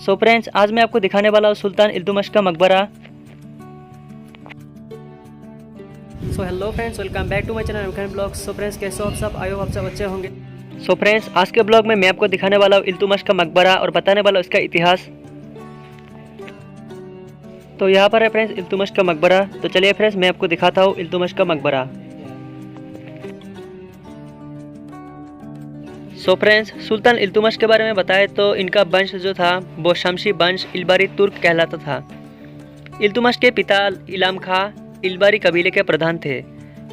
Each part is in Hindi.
सो फ्रेंड्स, आज मैं आपको दिखाने वाला हूँ सुल्तान इल्तुतमिश का मकबरा। So hello friends, welcome back to my channel M Khan blogs. So friends, कैसे हो आप सब? आई होप आप सब अच्छे होंगे। सो फ्रेंड्स, आज के ब्लॉग में मैं आपको दिखाने वाला हूँ इल्तुतमिश का मकबरा और बताने वाला हूँ इसका इतिहास। तो यहाँ पर है फ्रेंड्स इल्तुतमिश का मकबरा। तो चलिए फ्रेंड्स, मैं आपको दिखाता हूँ इल्तुतमिश का मकबरा। सो फ्रेंड्स, सुल्तान इल्तुतमिश के बारे में बताएं तो इनका वंश जो था वो शमशी वंश इल्बारी तुर्क कहलाता था। इल्तुतमिश के पिता इलाम खां इल्बारी कबीले के प्रधान थे।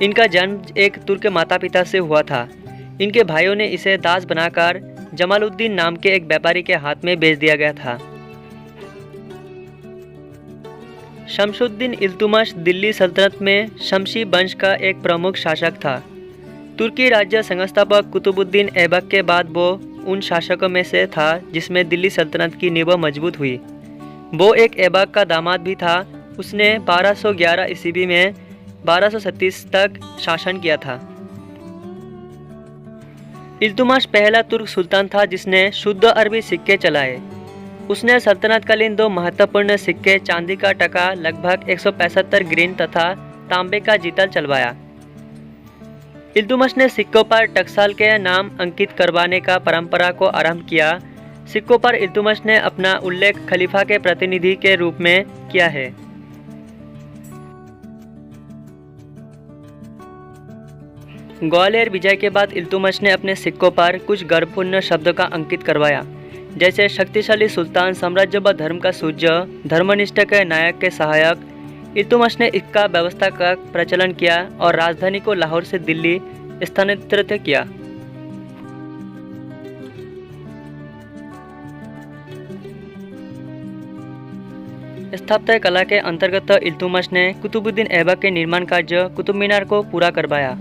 इनका जन्म एक तुर्क माता पिता से हुआ था। इनके भाइयों ने इसे दास बनाकर जमालुद्दीन नाम के एक व्यापारी के हाथ में बेच दिया गया था। शमशुद्दीन इल्तुतमिश दिल्ली सल्तनत में शमशी वंश का एक प्रमुख शासक था। तुर्की राज्य संस्थापक कुतुबुद्दीन ऐबक के बाद वो उन शासकों में से था जिसमें दिल्ली सल्तनत की नींव मजबूत हुई। वो एक ऐबक का दामाद भी था। उसने 1211 ईस्वी में 1237 तक शासन किया था। इल्तुतमिश पहला तुर्क सुल्तान था जिसने शुद्ध अरबी सिक्के चलाए। उसने सल्तनतकालीन दो महत्वपूर्ण सिक्के चांदी का टका लगभग 175 ग्रीन तथा तांबे का जीतल चलवाया। इल्तुतमिश ने सिक्कों पर टकसाल के नाम अंकित करवाने का परंपरा को आरंभ किया। सिक्कों पर इल्तुतमिश ने अपना उल्लेख खलीफा के प्रतिनिधि के रूप में किया है। ग्वालियर विजय के बाद इल्तुतमिश ने अपने सिक्कों पर कुछ गर्वपूर्ण शब्दों का अंकित करवाया, जैसे शक्तिशाली सुल्तान, साम्राज्य व धर्म का सूर्य, धर्मनिष्ठ के नायक के सहायक। इल्तुतमिश ने इसका व्यवस्था का प्रचलन किया और राजधानी को लाहौर से दिल्ली स्थानांतरित किया। स्थापत्य कला के अंतर्गत इल्तुतमिश ने कुतुबुद्दीन ऐबक के निर्माण कार्य कुतुब मीनार को पूरा करवाया।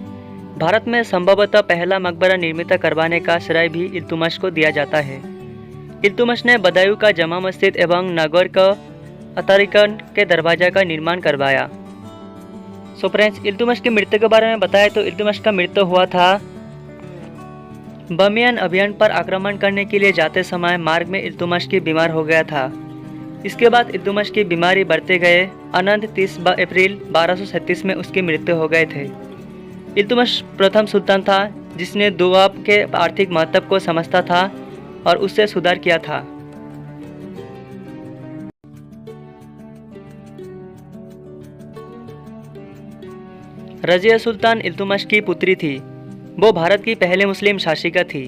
भारत में संभवतः पहला मकबरा निर्मित करवाने का श्रेय भी इल्तुतमिश को दिया जाता है। इल्तुतमिश ने बदायूं का जमा मस्जिद एवं नागौर का अतारिकन के दरवाजा का निर्माण करवाया। सो फ्रेंड्स, इल्तुतमिश की मृत्यु के बारे में बताएं तो इल्तुतमिश का मृत्यु हुआ था बमियान अभियान पर आक्रमण करने के लिए जाते समय मार्ग में इल्तुतमिश की बीमार हो गया था। इसके बाद इल्तुतमिश की बीमारी बढ़ते गए। अनंत 30 अप्रैल 1237 में उसकी मृत्यु हो गए थे। इल्तुतमिश प्रथम सुल्तान था जिसने दोआब के आर्थिक महत्व को समझता था और उससे सुधार किया था। रजिया सुल्तान इल्तुतमिश की पुत्री थी। वो भारत की पहले मुस्लिम शासिका थी।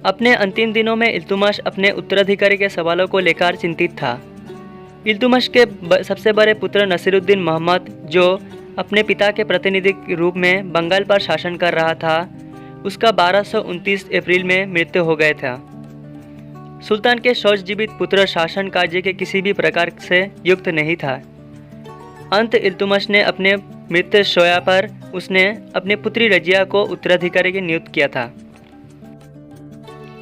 अपने अंतिम दिनों में इल्तुतमिश अपने उत्तराधिकारी के सवालों को लेकर चिंतित था। इल्तुतमिश के सबसे बड़े पुत्र नसीरुद्दीन मोहम्मद, जो अपने पिता के प्रतिनिधि के रूप में बंगाल पर शासन कर रहा था, उसका 1229 अप्रैल में मृत्यु हो गया था। सुल्तान के शौर्यजीवित पुत्र शासन कार्य के किसी भी प्रकार से युक्त नहीं था। अंत इल्तुतमिश ने अपने मृत्यु शोया पर उसने अपनी पुत्री रजिया को उत्तराधिकारी की नियुक्त किया था।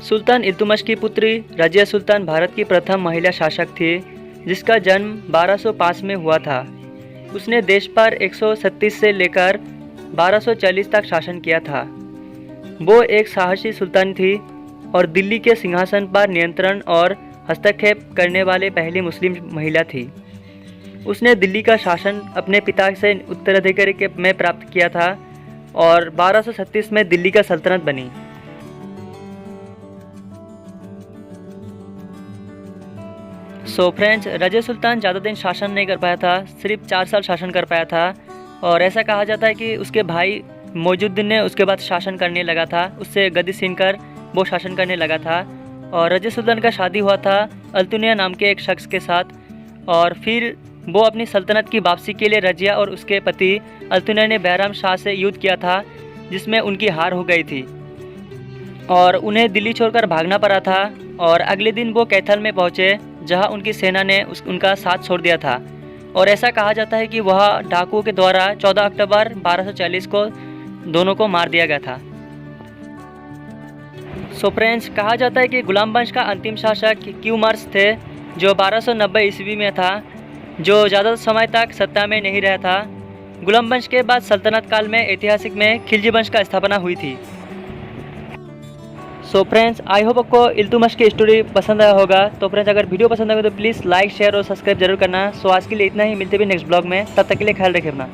सुल्तान इल्तुतमिश की पुत्री रजिया सुल्तान भारत की प्रथम महिला शासक थी जिसका जन्म 1205 में हुआ था। उसने देश पर 137 से लेकर 1240 तक शासन किया था। वो एक साहसी सुल्तान थी और दिल्ली के सिंहासन पर नियंत्रण और हस्तक्षेप करने वाले पहली मुस्लिम महिला थी। उसने दिल्ली का शासन अपने पिता से उत्तराधिकारी के में प्राप्त किया था और 1237 में दिल्ली का सल्तनत बनी। सो फ्रेंड्स, रजिया सुल्तान ज़्यादा दिन शासन नहीं कर पाया था, सिर्फ 4 साल शासन कर पाया था। और ऐसा कहा जाता है कि उसके भाई मौजुद्दीन ने उसके बाद शासन करने लगा था, उससे गद्दी छीनकर वो शासन करने लगा था। और रजिया सुल्तान का शादी हुआ था अल्तुनिया नाम के एक शख्स के साथ। और फिर वो अपनी सल्तनत की वापसी के लिए रजिया और उसके पति अल्तुनिया ने बैराम शाह से युद्ध किया था, जिसमें उनकी हार हो गई थी और उन्हें दिल्ली छोड़कर भागना पड़ा था। और अगले दिन वो कैथल में पहुँचे जहाँ उनकी सेना ने उनका साथ छोड़ दिया था। और ऐसा कहा जाता है कि वह डाकुओं के द्वारा 14 अक्टूबर 1240 को दोनों को मार दिया गया था। सो फ्रेंड्स, कहा जाता है कि गुलाम वंश का अंतिम शासक क्यूमर्स थे, जो 1290 ईस्वी में था, जो ज़्यादा समय तक सत्ता में नहीं रहा था। गुलाम वंश के बाद सल्तनत काल में ऐतिहासिक में खिलजी वंश का स्थापना हुई थी। सो फ्रेंड्स आई होप आपको इल्तुतमिश की स्टोरी पसंद आया होगा। तो फ्रेंड्स अगर वीडियो पसंद आए तो प्लीज़ लाइक शेयर और सब्सक्राइब जरूर करना। सो आज के लिए इतना ही, मिलते भी नेक्स्ट ब्लॉग में, तब तक के लिए ख्याल रखिए अपना।